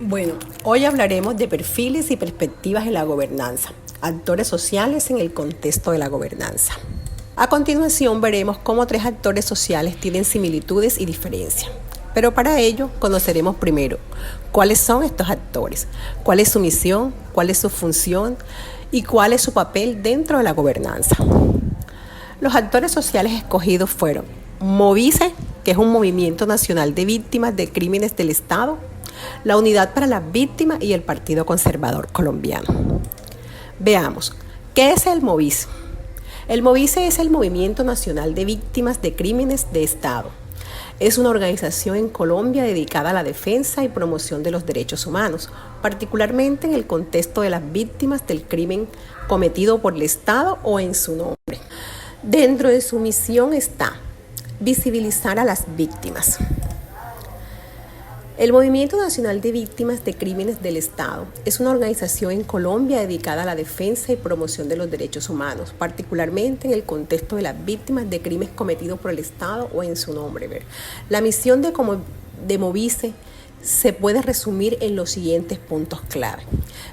Bueno, hoy hablaremos de perfiles y perspectivas en la gobernanza, actores sociales en el contexto de la gobernanza. A continuación veremos cómo tres actores sociales tienen similitudes y diferencias. Pero para ello conoceremos primero cuáles son estos actores, cuál es su misión, cuál es su función y cuál es su papel dentro de la gobernanza. Los actores sociales escogidos fueron Movice, que es un movimiento nacional de víctimas de crímenes del Estado, la Unidad para las Víctimas y el Partido Conservador Colombiano. Veamos, ¿qué es el Movice? El Movice es el Movimiento Nacional de Víctimas de Crímenes de Estado. Es una organización en Colombia dedicada a la defensa y promoción de los derechos humanos, particularmente en el contexto de las víctimas del crimen cometido por el Estado o en su nombre. Dentro de su misión está visibilizar a las víctimas. El Movimiento Nacional de Víctimas de Crímenes del Estado es una organización en Colombia dedicada a la defensa y promoción de los derechos humanos, particularmente en el contexto de las víctimas de crímenes cometidos por el Estado o en su nombre. La misión de Movice se puede resumir en los siguientes puntos clave: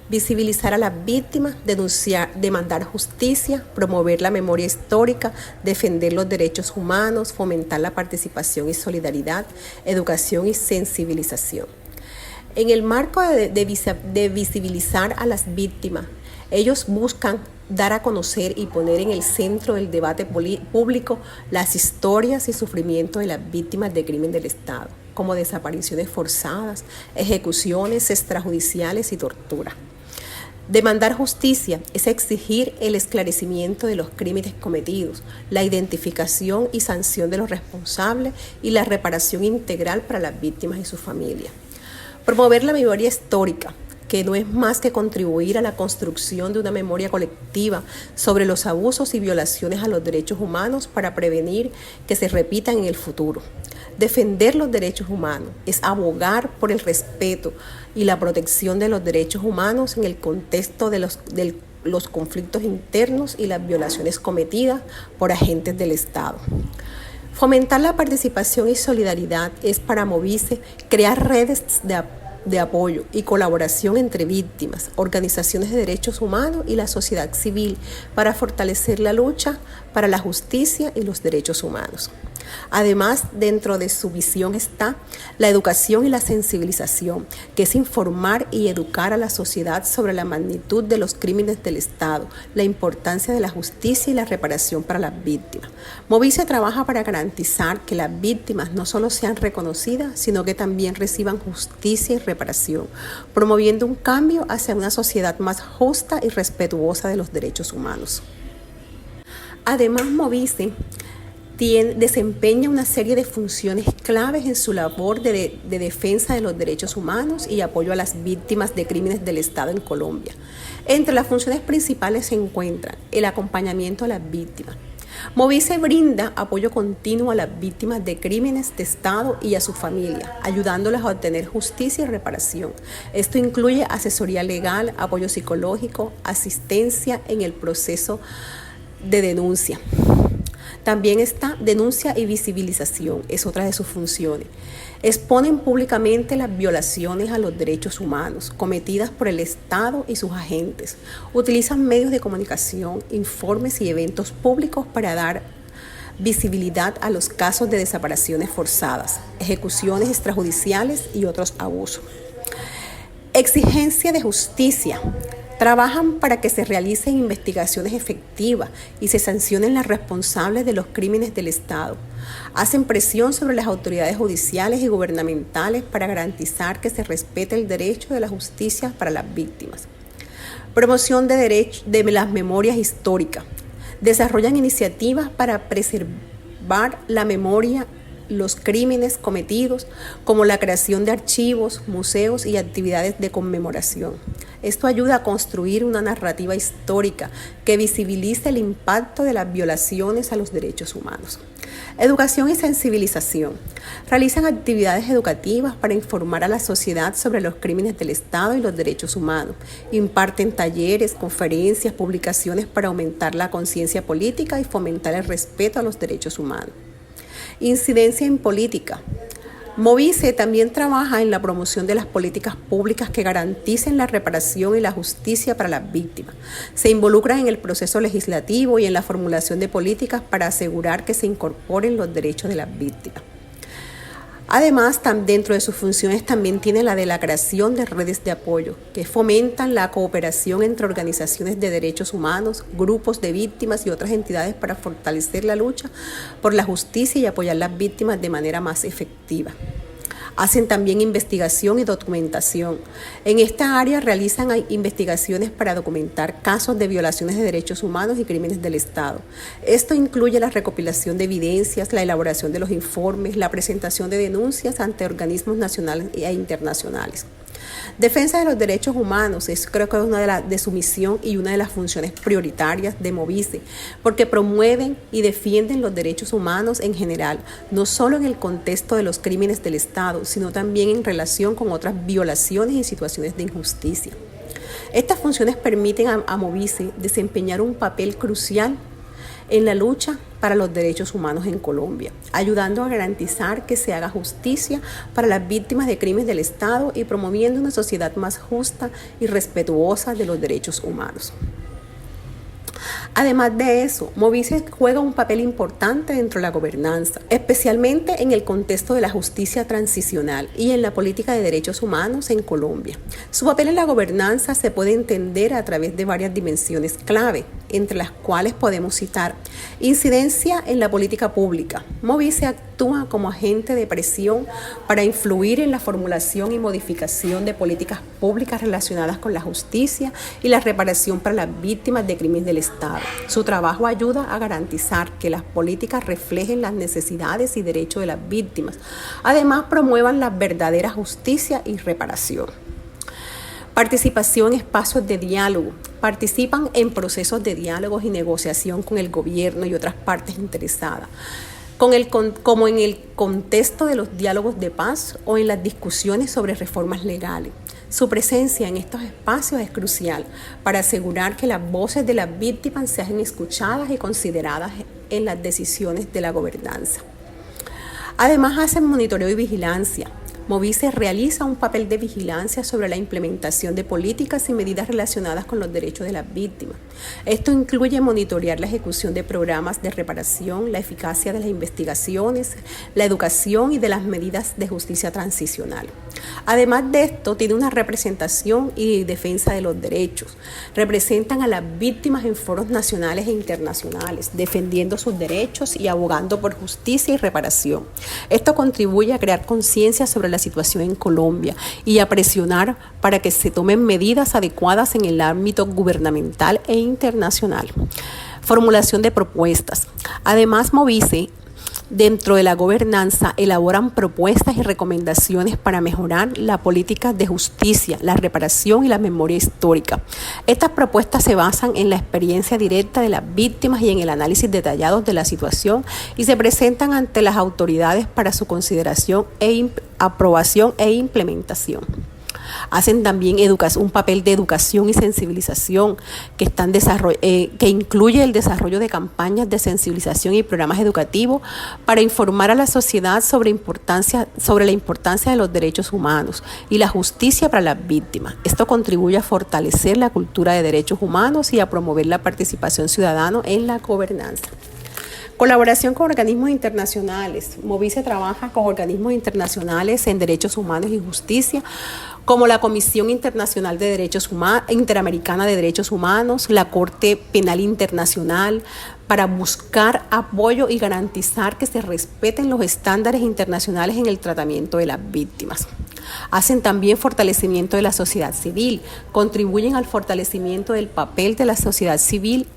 visibilizar a las víctimas, denunciar, demandar justicia, promover la memoria histórica, defender los derechos humanos, fomentar la participación y solidaridad, educación y sensibilización. En el marco de visibilizar a las víctimas, ellos buscan dar a conocer y poner en el centro del debate público las historias y sufrimientos de las víctimas de crimen del Estado, como desapariciones forzadas, ejecuciones extrajudiciales y tortura. Demandar justicia es exigir el esclarecimiento de los crímenes cometidos, la identificación y sanción de los responsables y la reparación integral para las víctimas y sus familias. Promover la memoria histórica, que no es más que contribuir a la construcción de una memoria colectiva sobre los abusos y violaciones a los derechos humanos para prevenir que se repitan en el futuro. Defender los derechos humanos es abogar por el respeto y la protección de los derechos humanos en el contexto de los conflictos internos y las violaciones cometidas por agentes del Estado. Fomentar la participación y solidaridad es para Movice crear redes de apoyo y colaboración entre víctimas, organizaciones de derechos humanos y la sociedad civil para fortalecer la lucha para la justicia y los derechos humanos. Además, dentro de su visión está la educación y la sensibilización, que es informar y educar a la sociedad sobre la magnitud de los crímenes del Estado, la importancia de la justicia y la reparación para las víctimas. Movice trabaja para garantizar que las víctimas no solo sean reconocidas, sino que también reciban justicia y reparación, promoviendo un cambio hacia una sociedad más justa y respetuosa de los derechos humanos. Además, Movice desempeña una serie de funciones claves en su labor de defensa de los derechos humanos y apoyo a las víctimas de crímenes del Estado en Colombia. Entre las funciones principales se encuentran el acompañamiento a las víctimas. Movice brinda apoyo continuo a las víctimas de crímenes de Estado y a su familia, ayudándolas a obtener justicia y reparación. Esto incluye asesoría legal, apoyo psicológico, asistencia en el proceso de denuncia. También está denuncia y visibilización, es otra de sus funciones. Exponen públicamente las violaciones a los derechos humanos cometidas por el Estado y sus agentes. Utilizan medios de comunicación, informes y eventos públicos para dar visibilidad a los casos de desapariciones forzadas, ejecuciones extrajudiciales y otros abusos. Exigencia de justicia. Trabajan para que se realicen investigaciones efectivas y se sancionen las responsables de los crímenes del Estado. Hacen presión sobre las autoridades judiciales y gubernamentales para garantizar que se respete el derecho de la justicia para las víctimas. Promoción de las memorias históricas. Desarrollan iniciativas para preservar la memoria, los crímenes cometidos, como la creación de archivos, museos y actividades de conmemoración. Esto ayuda a construir una narrativa histórica que visibilice el impacto de las violaciones a los derechos humanos. Educación y sensibilización. Realizan actividades educativas para informar a la sociedad sobre los crímenes del Estado y los derechos humanos. Imparten talleres, conferencias, publicaciones para aumentar la conciencia política y fomentar el respeto a los derechos humanos. Incidencia en política. Movice también trabaja en la promoción de las políticas públicas que garanticen la reparación y la justicia para las víctimas. Se involucra en el proceso legislativo y en la formulación de políticas para asegurar que se incorporen los derechos de las víctimas. Además, dentro de sus funciones también tiene la de la creación de redes de apoyo que fomentan la cooperación entre organizaciones de derechos humanos, grupos de víctimas y otras entidades para fortalecer la lucha por la justicia y apoyar a las víctimas de manera más efectiva. Hacen también investigación y documentación. En esta área realizan investigaciones para documentar casos de violaciones de derechos humanos y crímenes del Estado. Esto incluye la recopilación de evidencias, la elaboración de los informes, la presentación de denuncias ante organismos nacionales e internacionales. Defensa de los derechos humanos creo que es una de su misión y una de las funciones prioritarias de Movice, porque promueven y defienden los derechos humanos en general, no solo en el contexto de los crímenes del Estado, sino también en relación con otras violaciones y situaciones de injusticia. Estas funciones permiten a Movice desempeñar un papel crucial en la lucha para los derechos humanos en Colombia, ayudando a garantizar que se haga justicia para las víctimas de crímenes del Estado y promoviendo una sociedad más justa y respetuosa de los derechos humanos. Además de eso, Movice juega un papel importante dentro de la gobernanza, especialmente en el contexto de la justicia transicional y en la política de derechos humanos en Colombia. Su papel en la gobernanza se puede entender a través de varias dimensiones clave, entre las cuales podemos citar incidencia en la política pública. Movice actúa como agente de presión para influir en la formulación y modificación de políticas públicas relacionadas con la justicia y la reparación para las víctimas de crímenes del Estado. Su trabajo ayuda a garantizar que las políticas reflejen las necesidades y derechos de las víctimas. Además, promuevan la verdadera justicia y reparación. Participación en espacios de diálogo. Participan en procesos de diálogos y negociación con el gobierno y otras partes interesadas, como en el contexto de los diálogos de paz o en las discusiones sobre reformas legales. Su presencia en estos espacios es crucial para asegurar que las voces de las víctimas sean escuchadas y consideradas en las decisiones de la gobernanza. Además, hacen monitoreo y vigilancia. Movice realiza un papel de vigilancia sobre la implementación de políticas y medidas relacionadas con los derechos de las víctimas. Esto incluye monitorear la ejecución de programas de reparación, la eficacia de las investigaciones, la educación y de las medidas de justicia transicional. Además de esto, tiene una representación y defensa de los derechos. Representan a las víctimas en foros nacionales e internacionales, defendiendo sus derechos y abogando por justicia y reparación. Esto contribuye a crear conciencia sobre la situación en Colombia y a presionar para que se tomen medidas adecuadas en el ámbito gubernamental e internacional. Formulación de propuestas. Además, Movice, dentro de la gobernanza, elaboran propuestas y recomendaciones para mejorar la política de justicia, la reparación y la memoria histórica. Estas propuestas se basan en la experiencia directa de las víctimas y en el análisis detallado de la situación y se presentan ante las autoridades para su consideración aprobación e implementación. Hacen también un papel de educación y sensibilización que incluye el desarrollo de campañas de sensibilización y programas educativos para informar a la sociedad sobre la importancia de los derechos humanos y la justicia para las víctimas. Esto contribuye a fortalecer la cultura de derechos humanos y a promover la participación ciudadana en la gobernanza. Colaboración con organismos internacionales. Movice trabaja con organismos internacionales en derechos humanos y justicia, como la Comisión Internacional de Derechos Humanos, Interamericana de Derechos Humanos, la Corte Penal Internacional, para buscar apoyo y garantizar que se respeten los estándares internacionales en el tratamiento de las víctimas. Hacen también fortalecimiento de la sociedad civil, contribuyen al fortalecimiento del papel de la sociedad civil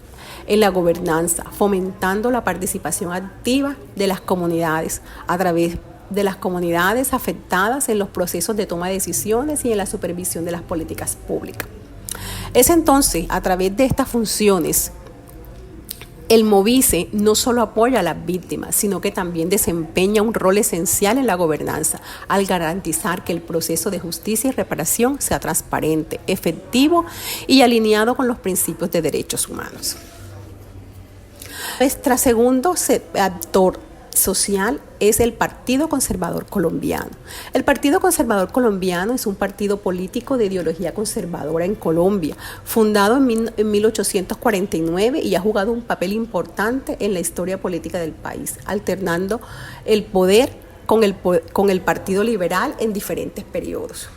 en la gobernanza, fomentando la participación activa de las comunidades a través de las comunidades afectadas en los procesos de toma de decisiones y en la supervisión de las políticas públicas. Es entonces a través de estas funciones el Movice no solo apoya a las víctimas, sino que también desempeña un rol esencial en la gobernanza al garantizar que el proceso de justicia y reparación sea transparente, efectivo y alineado con los principios de derechos humanos. Nuestro segundo actor social es el Partido Conservador Colombiano. El Partido Conservador Colombiano es un partido político de ideología conservadora en Colombia, fundado en 1849 y ha jugado un papel importante en la historia política del país, alternando el poder con el Partido Liberal en diferentes periodos.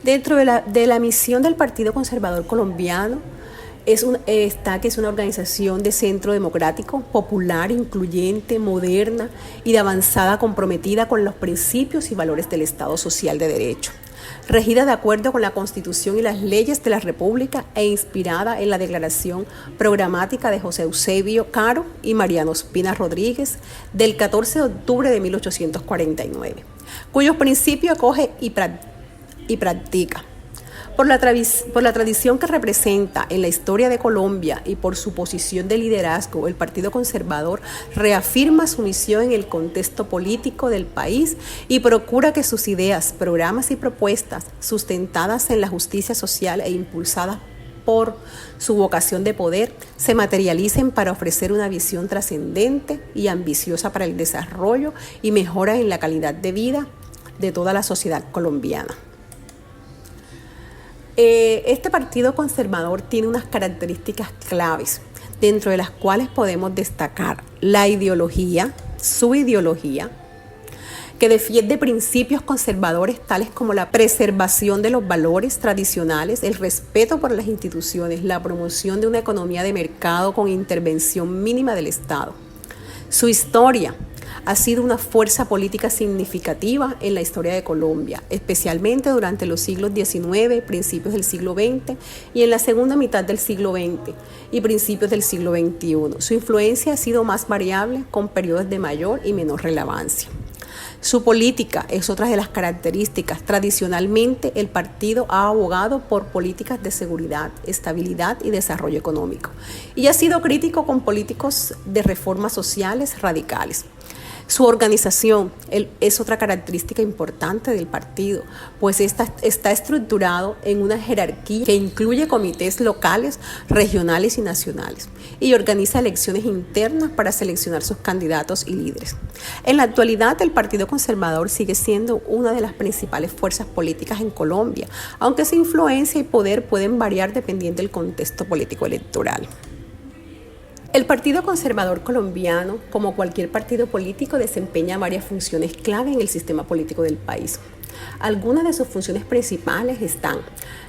Dentro de la misión del Partido Conservador Colombiano está que es una organización de centro democrático, popular, incluyente, moderna y de avanzada, comprometida con los principios y valores del Estado Social de Derecho, regida de acuerdo con la Constitución y las leyes de la República e inspirada en la declaración programática de José Eusebio Caro y Mariano Ospina Rodríguez del 14 de octubre de 1849, cuyos principios acoge y practica. Por la tradición que representa en la historia de Colombia y por su posición de liderazgo, el Partido Conservador reafirma su misión en el contexto político del país y procura que sus ideas, programas y propuestas, sustentadas en la justicia social e impulsadas por su vocación de poder, se materialicen para ofrecer una visión trascendente y ambiciosa para el desarrollo y mejora en la calidad de vida de toda la sociedad colombiana. Este partido conservador tiene unas características claves, dentro de las cuales podemos destacar su ideología, que defiende principios conservadores tales como la preservación de los valores tradicionales, el respeto por las instituciones, la promoción de una economía de mercado con intervención mínima del Estado. Su historia ha sido una fuerza política significativa en la historia de Colombia, especialmente durante los siglos XIX, principios del siglo XX y en la segunda mitad del siglo XX y principios del siglo XXI. Su influencia ha sido más variable, con periodos de mayor y menor relevancia. Su política es otra de las características. Tradicionalmente, el partido ha abogado por políticas de seguridad, estabilidad y desarrollo económico, y ha sido crítico con políticos de reformas sociales radicales. Su organización es otra característica importante del partido, pues está estructurado en una jerarquía que incluye comités locales, regionales y nacionales, y organiza elecciones internas para seleccionar sus candidatos y líderes. En la actualidad, el Partido Conservador sigue siendo una de las principales fuerzas políticas en Colombia, aunque su influencia y poder pueden variar dependiendo del contexto político electoral. El Partido Conservador Colombiano, como cualquier partido político, desempeña varias funciones clave en el sistema político del país. Algunas de sus funciones principales están: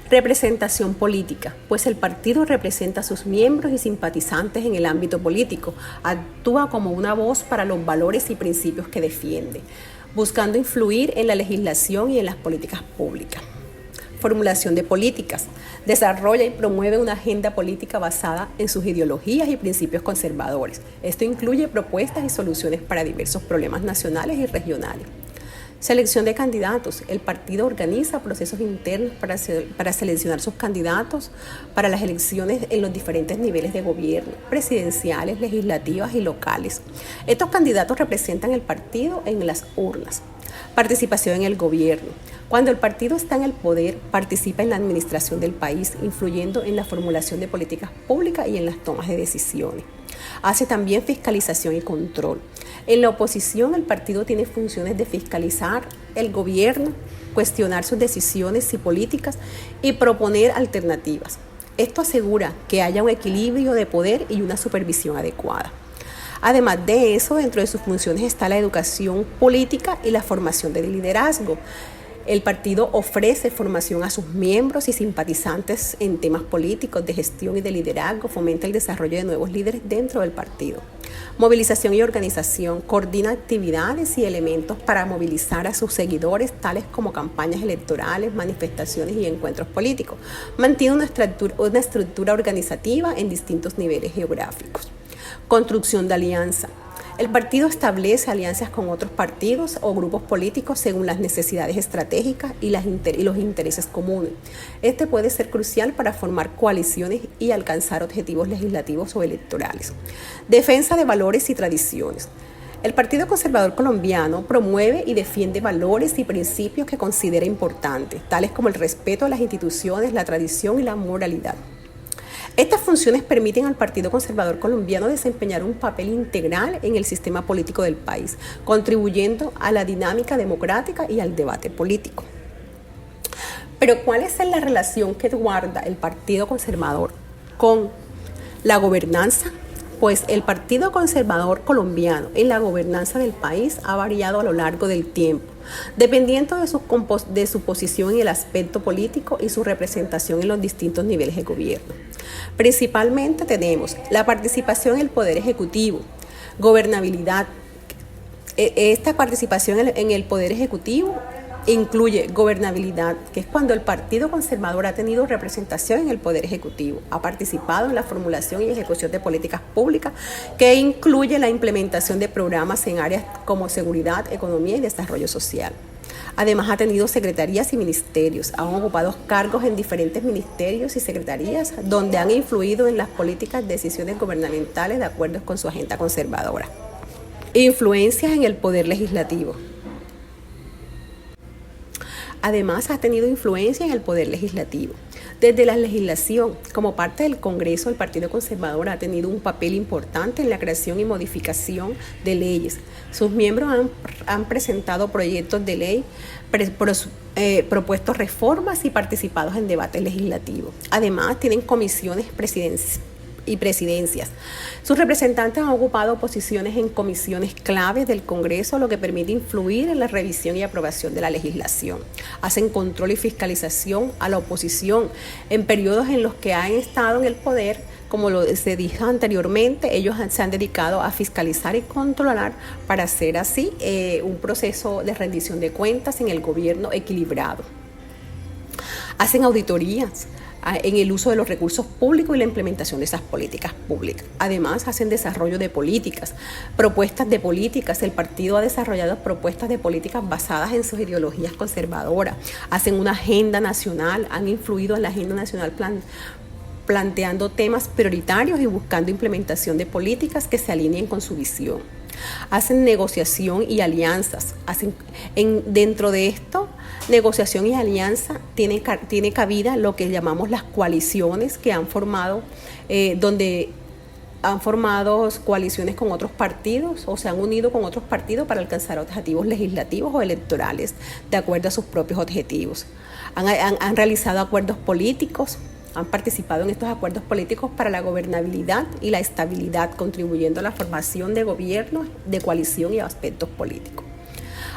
representación política, pues el partido representa a sus miembros y simpatizantes en el ámbito político, actúa como una voz para los valores y principios que defiende, buscando influir en la legislación y en las políticas públicas. Formulación de políticas. Desarrolla y promueve una agenda política basada en sus ideologías y principios conservadores. Esto incluye propuestas y soluciones para diversos problemas nacionales y regionales. Selección de candidatos. El partido organiza procesos internos para seleccionar sus candidatos para las elecciones en los diferentes niveles de gobierno, presidenciales, legislativas y locales. Estos candidatos representan el partido en las urnas. Participación en el gobierno. Cuando el partido está en el poder, participa en la administración del país, influyendo en la formulación de políticas públicas y en las tomas de decisiones. Hace también fiscalización y control. En la oposición, el partido tiene funciones de fiscalizar el gobierno, cuestionar sus decisiones y políticas y proponer alternativas. Esto asegura que haya un equilibrio de poder y una supervisión adecuada. Además de eso, dentro de sus funciones está la educación política y la formación de liderazgo. El partido ofrece formación a sus miembros y simpatizantes en temas políticos, de gestión y de liderazgo, fomenta el desarrollo de nuevos líderes dentro del partido. Movilización y organización, coordina actividades y elementos para movilizar a sus seguidores, tales como campañas electorales, manifestaciones y encuentros políticos. Mantiene una estructura organizativa en distintos niveles geográficos. Construcción de alianza. El partido establece alianzas con otros partidos o grupos políticos según las necesidades estratégicas y los intereses comunes. Este puede ser crucial para formar coaliciones y alcanzar objetivos legislativos o electorales. Defensa de valores y tradiciones. El Partido Conservador Colombiano promueve y defiende valores y principios que considera importantes, tales como el respeto a las instituciones, la tradición y la moralidad. Estas funciones permiten al Partido Conservador Colombiano desempeñar un papel integral en el sistema político del país, contribuyendo a la dinámica democrática y al debate político. Pero ¿cuál es la relación que guarda el Partido Conservador con la gobernanza? Pues el Partido Conservador Colombiano en la gobernanza del país ha variado a lo largo del tiempo, dependiendo de su posición en el aspecto político y su representación en los distintos niveles de gobierno. Principalmente tenemos la participación en el Poder Ejecutivo, gobernabilidad. Esta participación en el Poder Ejecutivo incluye gobernabilidad, que es cuando el Partido Conservador ha tenido representación en el Poder Ejecutivo, ha participado en la formulación y ejecución de políticas públicas que incluye la implementación de programas en áreas como seguridad, economía y desarrollo social. Además ha tenido secretarías y ministerios, han ocupado cargos en diferentes ministerios y secretarías donde han influido en las políticas, decisiones gubernamentales de acuerdo con su agenda conservadora. Influencias en el Poder Legislativo. Además, ha tenido influencia en el Poder Legislativo. Desde la legislación, como parte del Congreso, el Partido Conservador ha tenido un papel importante en la creación y modificación de leyes. Sus miembros han presentado proyectos de ley, propuesto reformas y participados en debates legislativos. Además, tienen comisiones y presidencias. Sus representantes han ocupado posiciones en comisiones claves del Congreso, lo que permite influir en la revisión y aprobación de la legislación. Hacen control y fiscalización a la oposición en periodos en los que han estado en el poder. Como se dijo anteriormente, ellos se han dedicado a fiscalizar y controlar para hacer así un proceso de rendición de cuentas en el gobierno equilibrado. Hacen auditorías en el uso de los recursos públicos y la implementación de esas políticas públicas. Además, hacen desarrollo de políticas, propuestas de políticas. El partido ha desarrollado propuestas de políticas basadas en sus ideologías conservadoras. Hacen una agenda nacional, han influido en la agenda nacional planteando temas prioritarios y buscando implementación de políticas que se alineen con su visión. Hacen negociación y alianzas. Dentro de esto, negociación y alianza tiene cabida lo que llamamos las coaliciones que han formado, donde han formado coaliciones con otros partidos o se han unido con otros partidos para alcanzar objetivos legislativos o electorales de acuerdo a sus propios objetivos. Han realizado acuerdos políticos. Han participado en estos acuerdos políticos para la gobernabilidad y la estabilidad, contribuyendo a la formación de gobiernos, de coalición y aspectos políticos.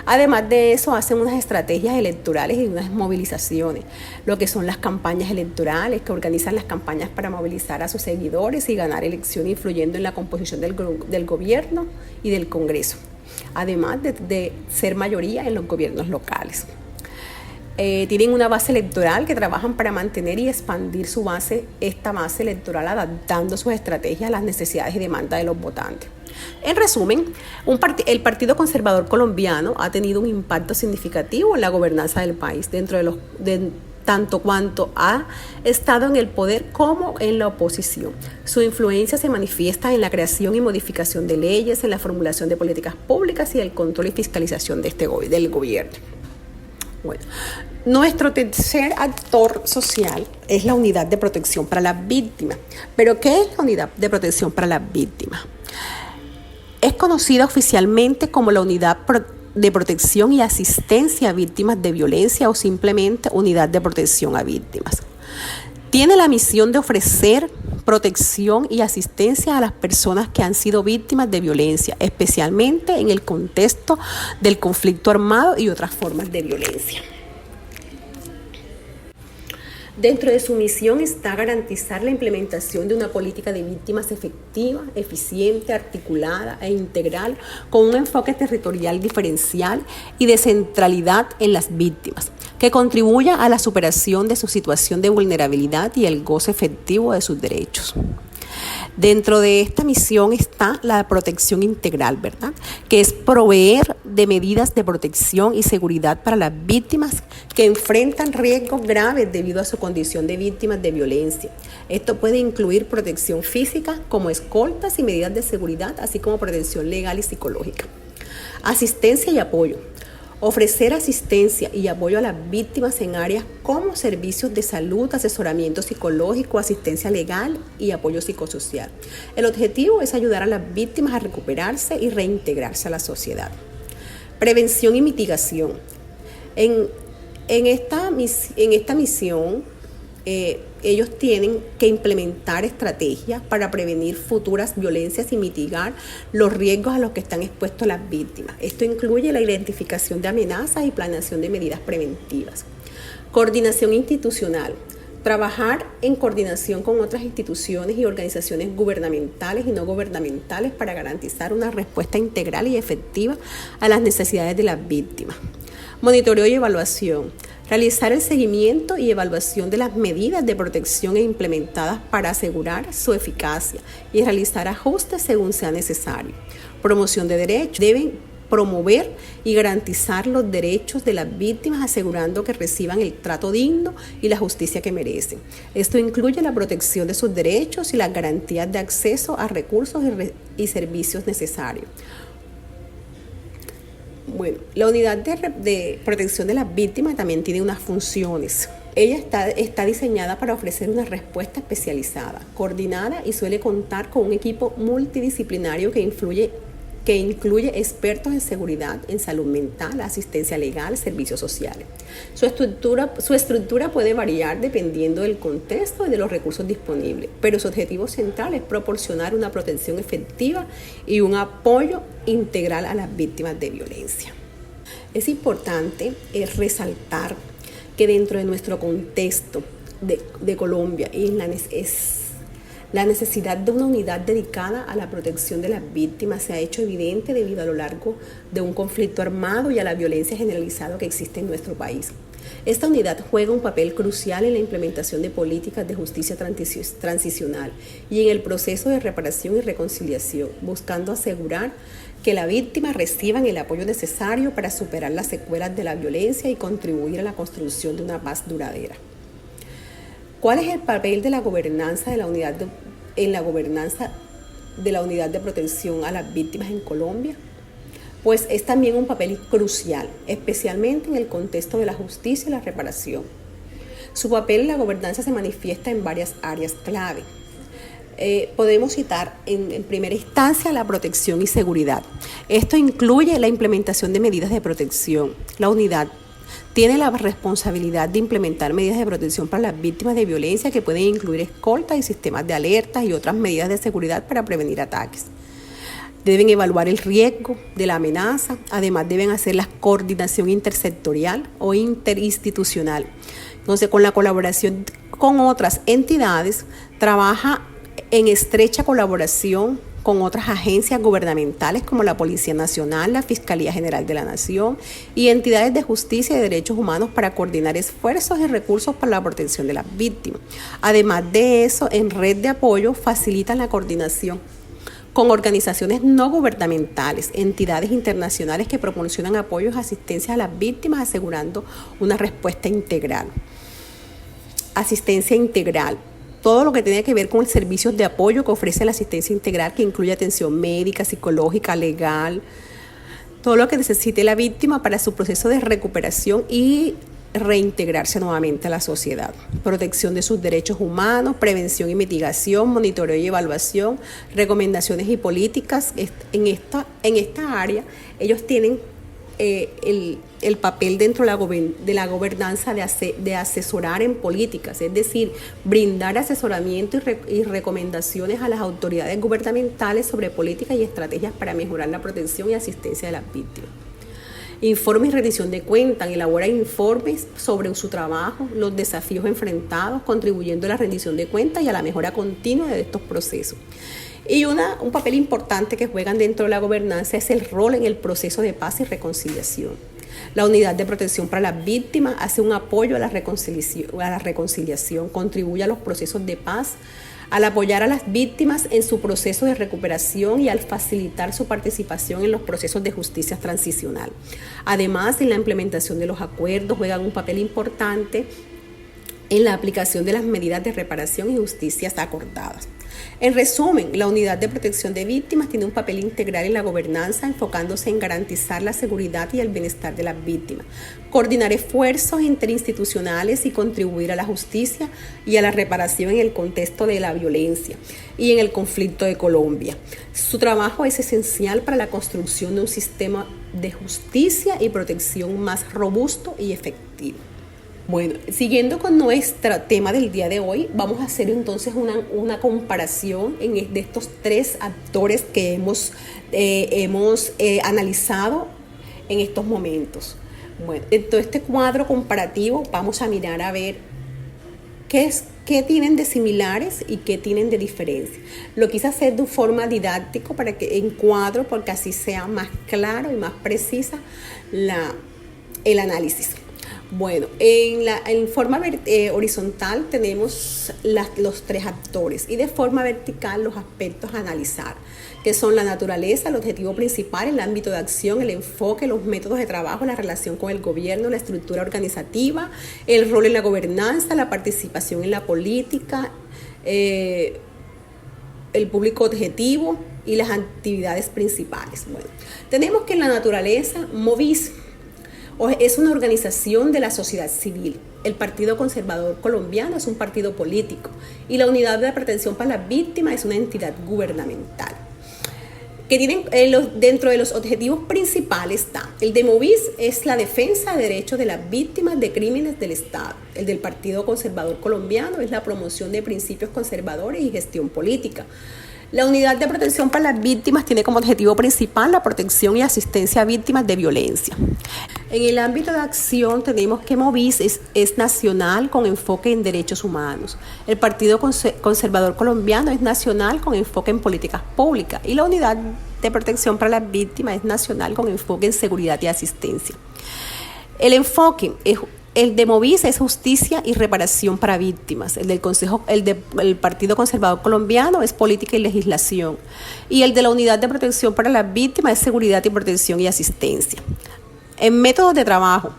Además de eso, hacen unas estrategias electorales y unas movilizaciones, lo que son las campañas electorales, que organizan las campañas para movilizar a sus seguidores y ganar elecciones, influyendo en la composición del gobierno y del Congreso, además de ser mayoría en los gobiernos locales. Tienen una base electoral que trabajan para mantener y expandir esta base electoral, adaptando sus estrategias a las necesidades y demandas de los votantes. En resumen, el Partido Conservador Colombiano ha tenido un impacto significativo en la gobernanza del país, tanto cuanto ha estado en el poder como en la oposición. Su influencia se manifiesta en la creación y modificación de leyes, en la formulación de políticas públicas y el control y fiscalización del gobierno. Bueno, nuestro tercer actor social es la Unidad de Protección para las Víctimas. ¿Pero qué es la Unidad de Protección para las Víctimas? Es conocida oficialmente como la Unidad de Protección y Asistencia a Víctimas de Violencia o simplemente Unidad de Protección a Víctimas. Tiene la misión de ofrecer protección y asistencia a las personas que han sido víctimas de violencia, especialmente en el contexto del conflicto armado y otras formas de violencia. Dentro de su misión está garantizar la implementación de una política de víctimas efectiva, eficiente, articulada e integral, con un enfoque territorial diferencial y de centralidad en las víctimas, que contribuya a la superación de su situación de vulnerabilidad y el goce efectivo de sus derechos. Dentro de esta misión está la protección integral, ¿verdad? Que es proveer de medidas de protección y seguridad para las víctimas que enfrentan riesgos graves debido a su condición de víctimas de violencia. Esto puede incluir protección física como escoltas y medidas de seguridad, así como protección legal y psicológica. Asistencia y apoyo. Ofrecer asistencia y apoyo a las víctimas en áreas como servicios de salud, asesoramiento psicológico, asistencia legal y apoyo psicosocial. El objetivo es ayudar a las víctimas a recuperarse y reintegrarse a la sociedad. Prevención y mitigación. En esta misión, ellos tienen que implementar estrategias para prevenir futuras violencias y mitigar los riesgos a los que están expuestos las víctimas. Esto incluye la identificación de amenazas y planeación de medidas preventivas. Coordinación institucional. Trabajar en coordinación con otras instituciones y organizaciones gubernamentales y no gubernamentales para garantizar una respuesta integral y efectiva a las necesidades de las víctimas. Monitoreo y evaluación. Realizar el seguimiento y evaluación de las medidas de protección implementadas para asegurar su eficacia y realizar ajustes según sea necesario. Promoción de derechos. Deben promover y garantizar los derechos de las víctimas, asegurando que reciban el trato digno y la justicia que merecen. Esto incluye la protección de sus derechos y las garantías de acceso a recursos y servicios necesarios. Bueno, la unidad de protección de las víctimas también tiene unas funciones. Ella está diseñada para ofrecer una respuesta especializada, coordinada y suele contar con un equipo multidisciplinario que incluye expertos en seguridad, en salud mental, asistencia legal, servicios sociales. Su estructura puede variar dependiendo del contexto y de los recursos disponibles, pero su objetivo central es proporcionar una protección efectiva y un apoyo integral a las víctimas de violencia. Es importante resaltar que dentro de nuestro contexto de Colombia la necesidad de una unidad dedicada a la protección de las víctimas se ha hecho evidente debido a lo largo de un conflicto armado y a la violencia generalizada que existe en nuestro país. Esta unidad juega un papel crucial en la implementación de políticas de justicia transicional y en el proceso de reparación y reconciliación, buscando asegurar que las víctimas reciban el apoyo necesario para superar las secuelas de la violencia y contribuir a la construcción de una paz duradera. ¿Cuál es el papel de la gobernanza de la unidad de protección a las víctimas en Colombia? Pues es también un papel crucial, especialmente en el contexto de la justicia y la reparación. Su papel en la gobernanza se manifiesta en varias áreas clave. Podemos citar en primera instancia la protección y seguridad. Esto incluye la implementación de medidas de protección. La unidad tiene la responsabilidad de implementar medidas de protección para las víctimas de violencia que pueden incluir escoltas y sistemas de alertas y otras medidas de seguridad para prevenir ataques. Deben evaluar el riesgo de la amenaza, además deben hacer la coordinación intersectorial o interinstitucional. Entonces, con la colaboración con otras entidades, trabaja en estrecha colaboración con otras agencias gubernamentales como la Policía Nacional, la Fiscalía General de la Nación y entidades de justicia y derechos humanos para coordinar esfuerzos y recursos para la protección de las víctimas. Además de eso, en red de apoyo facilitan la coordinación con organizaciones no gubernamentales, entidades internacionales que proporcionan apoyos y asistencia a las víctimas, asegurando una respuesta integral. Asistencia integral. Todo lo que tiene que ver con el servicios de apoyo que ofrece la asistencia integral, que incluye atención médica, psicológica, legal, todo lo que necesite la víctima para su proceso de recuperación y reintegrarse nuevamente a la sociedad. Protección de sus derechos humanos, prevención y mitigación, monitoreo y evaluación, recomendaciones y políticas. En esta área ellos tienen el papel dentro de la gobernanza de asesorar en políticas, es decir, brindar asesoramiento y recomendaciones a las autoridades gubernamentales sobre políticas y estrategias para mejorar la protección y asistencia de las víctimas. Informe y rendición de cuentas. Elabora informes sobre su trabajo, los desafíos enfrentados, contribuyendo a la rendición de cuentas y a la mejora continua de estos procesos. Y un papel importante que juegan dentro de la gobernanza es el rol en el proceso de paz y reconciliación. La unidad de protección para las víctimas hace un apoyo a la reconciliación, contribuye a los procesos de paz, al apoyar a las víctimas en su proceso de recuperación y al facilitar su participación en los procesos de justicia transicional. Además, en la implementación de los acuerdos juegan un papel importante en la aplicación de las medidas de reparación y justicia acordadas. En resumen, la Unidad de Protección de Víctimas tiene un papel integral en la gobernanza, enfocándose en garantizar la seguridad y el bienestar de las víctimas, coordinar esfuerzos interinstitucionales y contribuir a la justicia y a la reparación en el contexto de la violencia y en el conflicto de Colombia. Su trabajo es esencial para la construcción de un sistema de justicia y protección más robusto y efectivo. Bueno, siguiendo con nuestro tema del día de hoy, vamos a hacer entonces una comparación de estos tres actores que hemos analizado en estos momentos. Bueno, dentro de este cuadro comparativo vamos a mirar a ver qué tienen de similares y qué tienen de diferencia. Lo quise hacer de forma didáctica para que en cuadro, porque así sea más claro y más precisa el análisis. Bueno, en forma horizontal tenemos los tres actores y de forma vertical los aspectos a analizar, que son la naturaleza, el objetivo principal, el ámbito de acción, el enfoque, los métodos de trabajo, la relación con el gobierno, la estructura organizativa, el rol en la gobernanza, la participación en la política, el público objetivo y las actividades principales. Bueno, tenemos que en la naturaleza, Movis es una organización de la sociedad civil. El Partido Conservador Colombiano es un partido político y la Unidad de Protección para las Víctimas es una entidad gubernamental. Dentro de los objetivos principales está el de Movis, es la defensa de derechos de las víctimas de crímenes del Estado. El del Partido Conservador Colombiano es la promoción de principios conservadores y gestión política. La Unidad de Protección para las Víctimas tiene como objetivo principal la protección y asistencia a víctimas de violencia. En el ámbito de acción tenemos que Movis es nacional con enfoque en derechos humanos. El Partido Conservador Colombiano es nacional con enfoque en políticas públicas y la Unidad de Protección para las Víctimas es nacional con enfoque en seguridad y asistencia. El de Movis es justicia y reparación para víctimas. El Partido Conservador Colombiano es política y legislación. Y el de la Unidad de Protección para las Víctimas es seguridad y protección y asistencia. En métodos de trabajo,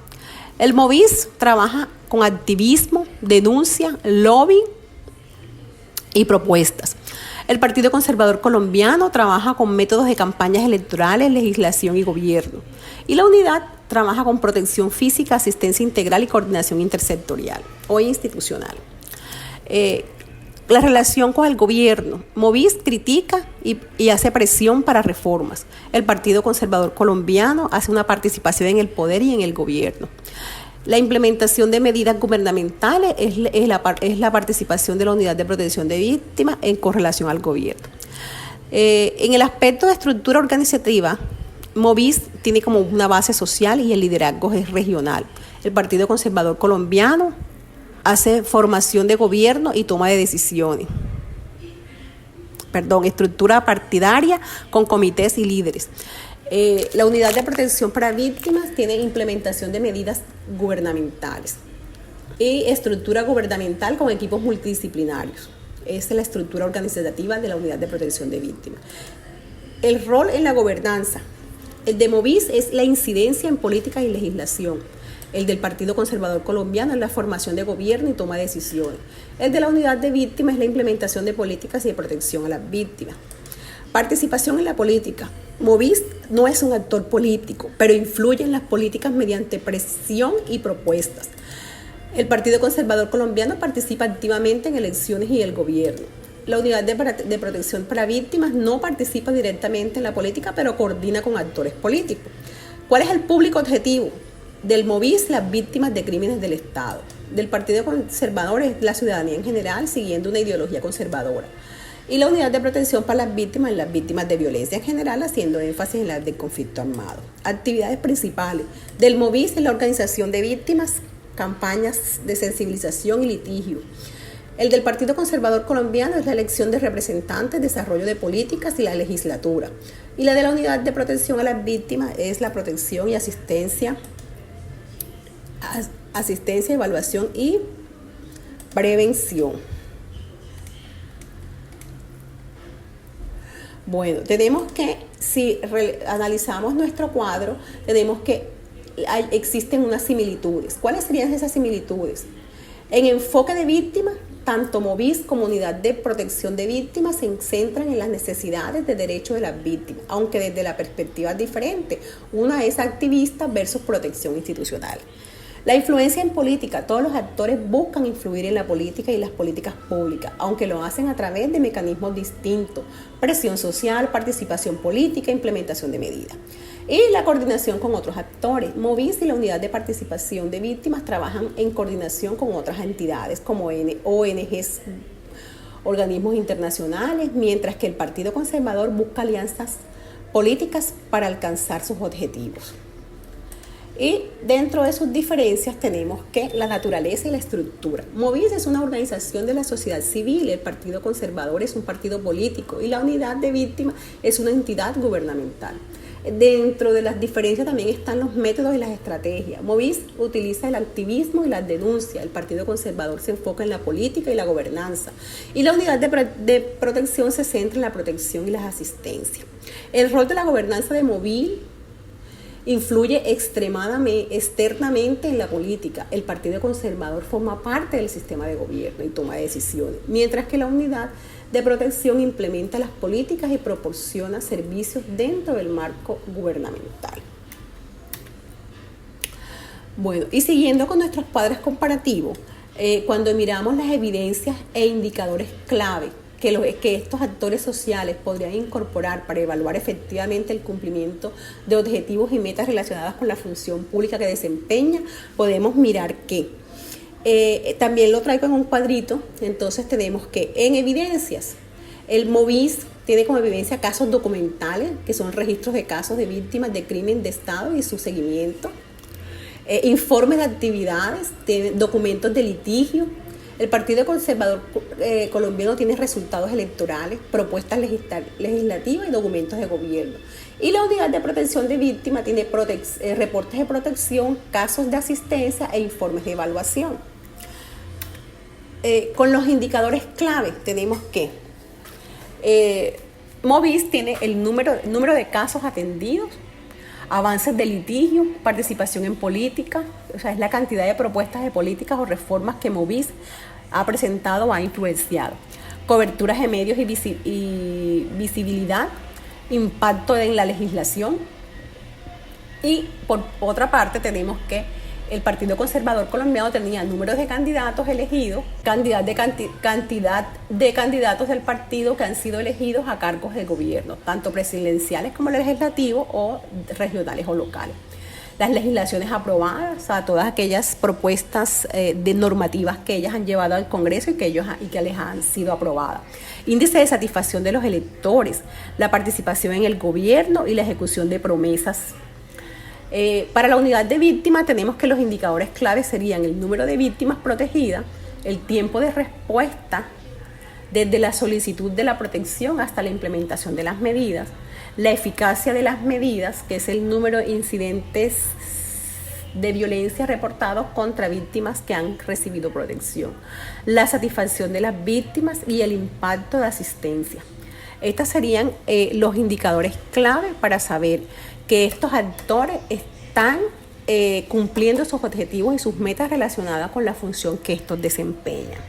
el Movis trabaja con activismo, denuncia, lobby y propuestas. El Partido Conservador Colombiano trabaja con métodos de campañas electorales, legislación y gobierno. Y la unidad trabaja con protección física, asistencia integral y coordinación intersectorial o institucional. La relación con el gobierno. Movis critica y hace presión para reformas. El Partido Conservador Colombiano hace una participación en el poder y en el gobierno. La implementación de medidas gubernamentales es la participación de la Unidad de Protección de Víctimas en correlación al gobierno. En el aspecto de estructura organizativa, Movis tiene como una base social y el liderazgo es regional. El Partido Conservador Colombiano hace formación de gobierno y toma de decisiones. Estructura partidaria con comités y líderes. La Unidad de Protección para Víctimas tiene implementación de medidas gubernamentales y estructura gubernamental con equipos multidisciplinarios. Esa es la estructura organizativa de la Unidad de Protección de Víctimas. El rol en la gobernanza. El de Movis es la incidencia en política y legislación. El del Partido Conservador Colombiano es la formación de gobierno y toma de decisiones. El de la Unidad de Víctimas es la implementación de políticas y de protección a las víctimas. Participación en la política. Movis no es un actor político, pero influye en las políticas mediante presión y propuestas. El Partido Conservador Colombiano participa activamente en elecciones y el gobierno. La Unidad de Protección para Víctimas no participa directamente en la política, pero coordina con actores políticos. ¿Cuál es el público objetivo? Del Movis, las víctimas de crímenes del Estado. Del Partido Conservador es la ciudadanía en general, siguiendo una ideología conservadora. Y la Unidad de Protección para las Víctimas es las víctimas de violencia en general, haciendo énfasis en las del conflicto armado. Actividades principales. Del Movis es la organización de víctimas, campañas de sensibilización y litigio. El del Partido Conservador Colombiano es la elección de representantes, desarrollo de políticas y la legislatura. Y la de la Unidad de Protección a las Víctimas es la protección y asistencia, evaluación y prevención. Bueno, tenemos que, si analizamos nuestro cuadro, tenemos que existen unas similitudes. ¿Cuáles serían esas similitudes? En enfoque de víctima, tanto Movis como Unidad de Protección de Víctimas se centran en las necesidades de derechos de las víctimas, aunque desde la perspectiva es diferente. Una es activista versus protección institucional. La influencia en política. Todos los actores buscan influir en la política y las políticas públicas, aunque lo hacen a través de mecanismos distintos: presión social, participación política, implementación de medidas. Y la coordinación con otros actores. Movis y la Unidad de Participación de Víctimas trabajan en coordinación con otras entidades como ONGs, organismos internacionales, mientras que el Partido Conservador busca alianzas políticas para alcanzar sus objetivos. Y dentro de sus diferencias tenemos que la naturaleza y la estructura. Movis es una organización de la sociedad civil, el Partido Conservador es un partido político y la Unidad de Víctimas es una entidad gubernamental. Dentro de las diferencias también están los métodos y las estrategias. Movis utiliza el activismo y las denuncias. El Partido Conservador se enfoca en la política y la gobernanza. Y la Unidad de Protección se centra en la protección y las asistencias. El rol de la gobernanza de Movis influye externamente en la política. El Partido Conservador forma parte del sistema de gobierno y toma decisiones, mientras que la Unidad de Protección implementa las políticas y proporciona servicios dentro del marco gubernamental. Bueno, y siguiendo con nuestros cuadros comparativos, cuando miramos las evidencias e indicadores clave que estos actores sociales podrían incorporar para evaluar efectivamente el cumplimiento de objetivos y metas relacionadas con la función pública que desempeña, podemos mirar que también lo traigo en un cuadrito. Entonces tenemos que en evidencias, el Movis tiene como evidencia casos documentales, que son registros de casos de víctimas de crimen de Estado y su seguimiento, informes de actividades, documentos de litigio. El Partido Conservador colombiano tiene resultados electorales, propuestas legislativas y documentos de gobierno. Y la Unidad de Protección de Víctimas tiene reportes de protección, casos de asistencia e informes de evaluación. Con los indicadores clave tenemos que Movis tiene el número de casos atendidos, avances de litigio, participación en política, o sea, es la cantidad de propuestas de políticas o reformas que Movis ha presentado o ha influenciado, coberturas de medios y visibilidad, impacto en la legislación. Y por otra parte tenemos que el Partido Conservador colombiano tenía números de candidatos elegidos, cantidad de candidatos del partido que han sido elegidos a cargos de gobierno, tanto presidenciales como legislativos o regionales o locales. Las legislaciones aprobadas, o sea, todas aquellas propuestas de normativas que ellas han llevado al Congreso y que les han sido aprobadas. Índice de satisfacción de los electores, la participación en el gobierno y la ejecución de promesas. Para la unidad de víctimas tenemos que los indicadores claves serían el número de víctimas protegidas, el tiempo de respuesta desde la solicitud de la protección hasta la implementación de las medidas, la eficacia de las medidas, que es el número de incidentes de violencia reportados contra víctimas que han recibido protección, la satisfacción de las víctimas y el impacto de asistencia. Estos serían los indicadores clave para saber que estos actores están cumpliendo sus objetivos y sus metas relacionadas con la función que estos desempeñan.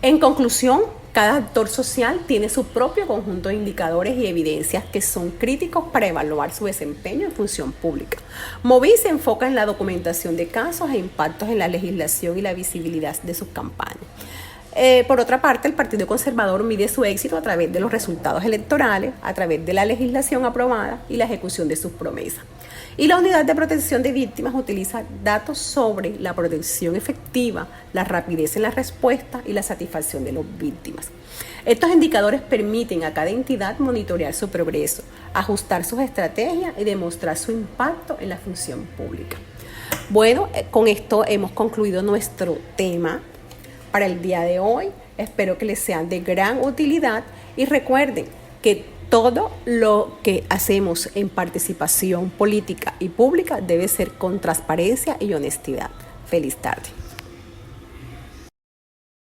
En conclusión, cada actor social tiene su propio conjunto de indicadores y evidencias que son críticos para evaluar su desempeño en función pública. Movis se enfoca en la documentación de casos e impactos en la legislación y la visibilidad de sus campañas. Por otra parte, el Partido Conservador mide su éxito a través de los resultados electorales, a través de la legislación aprobada y la ejecución de sus promesas. Y la Unidad de Protección de Víctimas utiliza datos sobre la protección efectiva, la rapidez en la respuesta y la satisfacción de las víctimas. Estos indicadores permiten a cada entidad monitorear su progreso, ajustar sus estrategias y demostrar su impacto en la función pública. Bueno, con esto hemos concluido nuestro tema para el día de hoy. Espero que les sean de gran utilidad y recuerden que todo lo que hacemos en participación política y pública debe ser con transparencia y honestidad. Feliz tarde.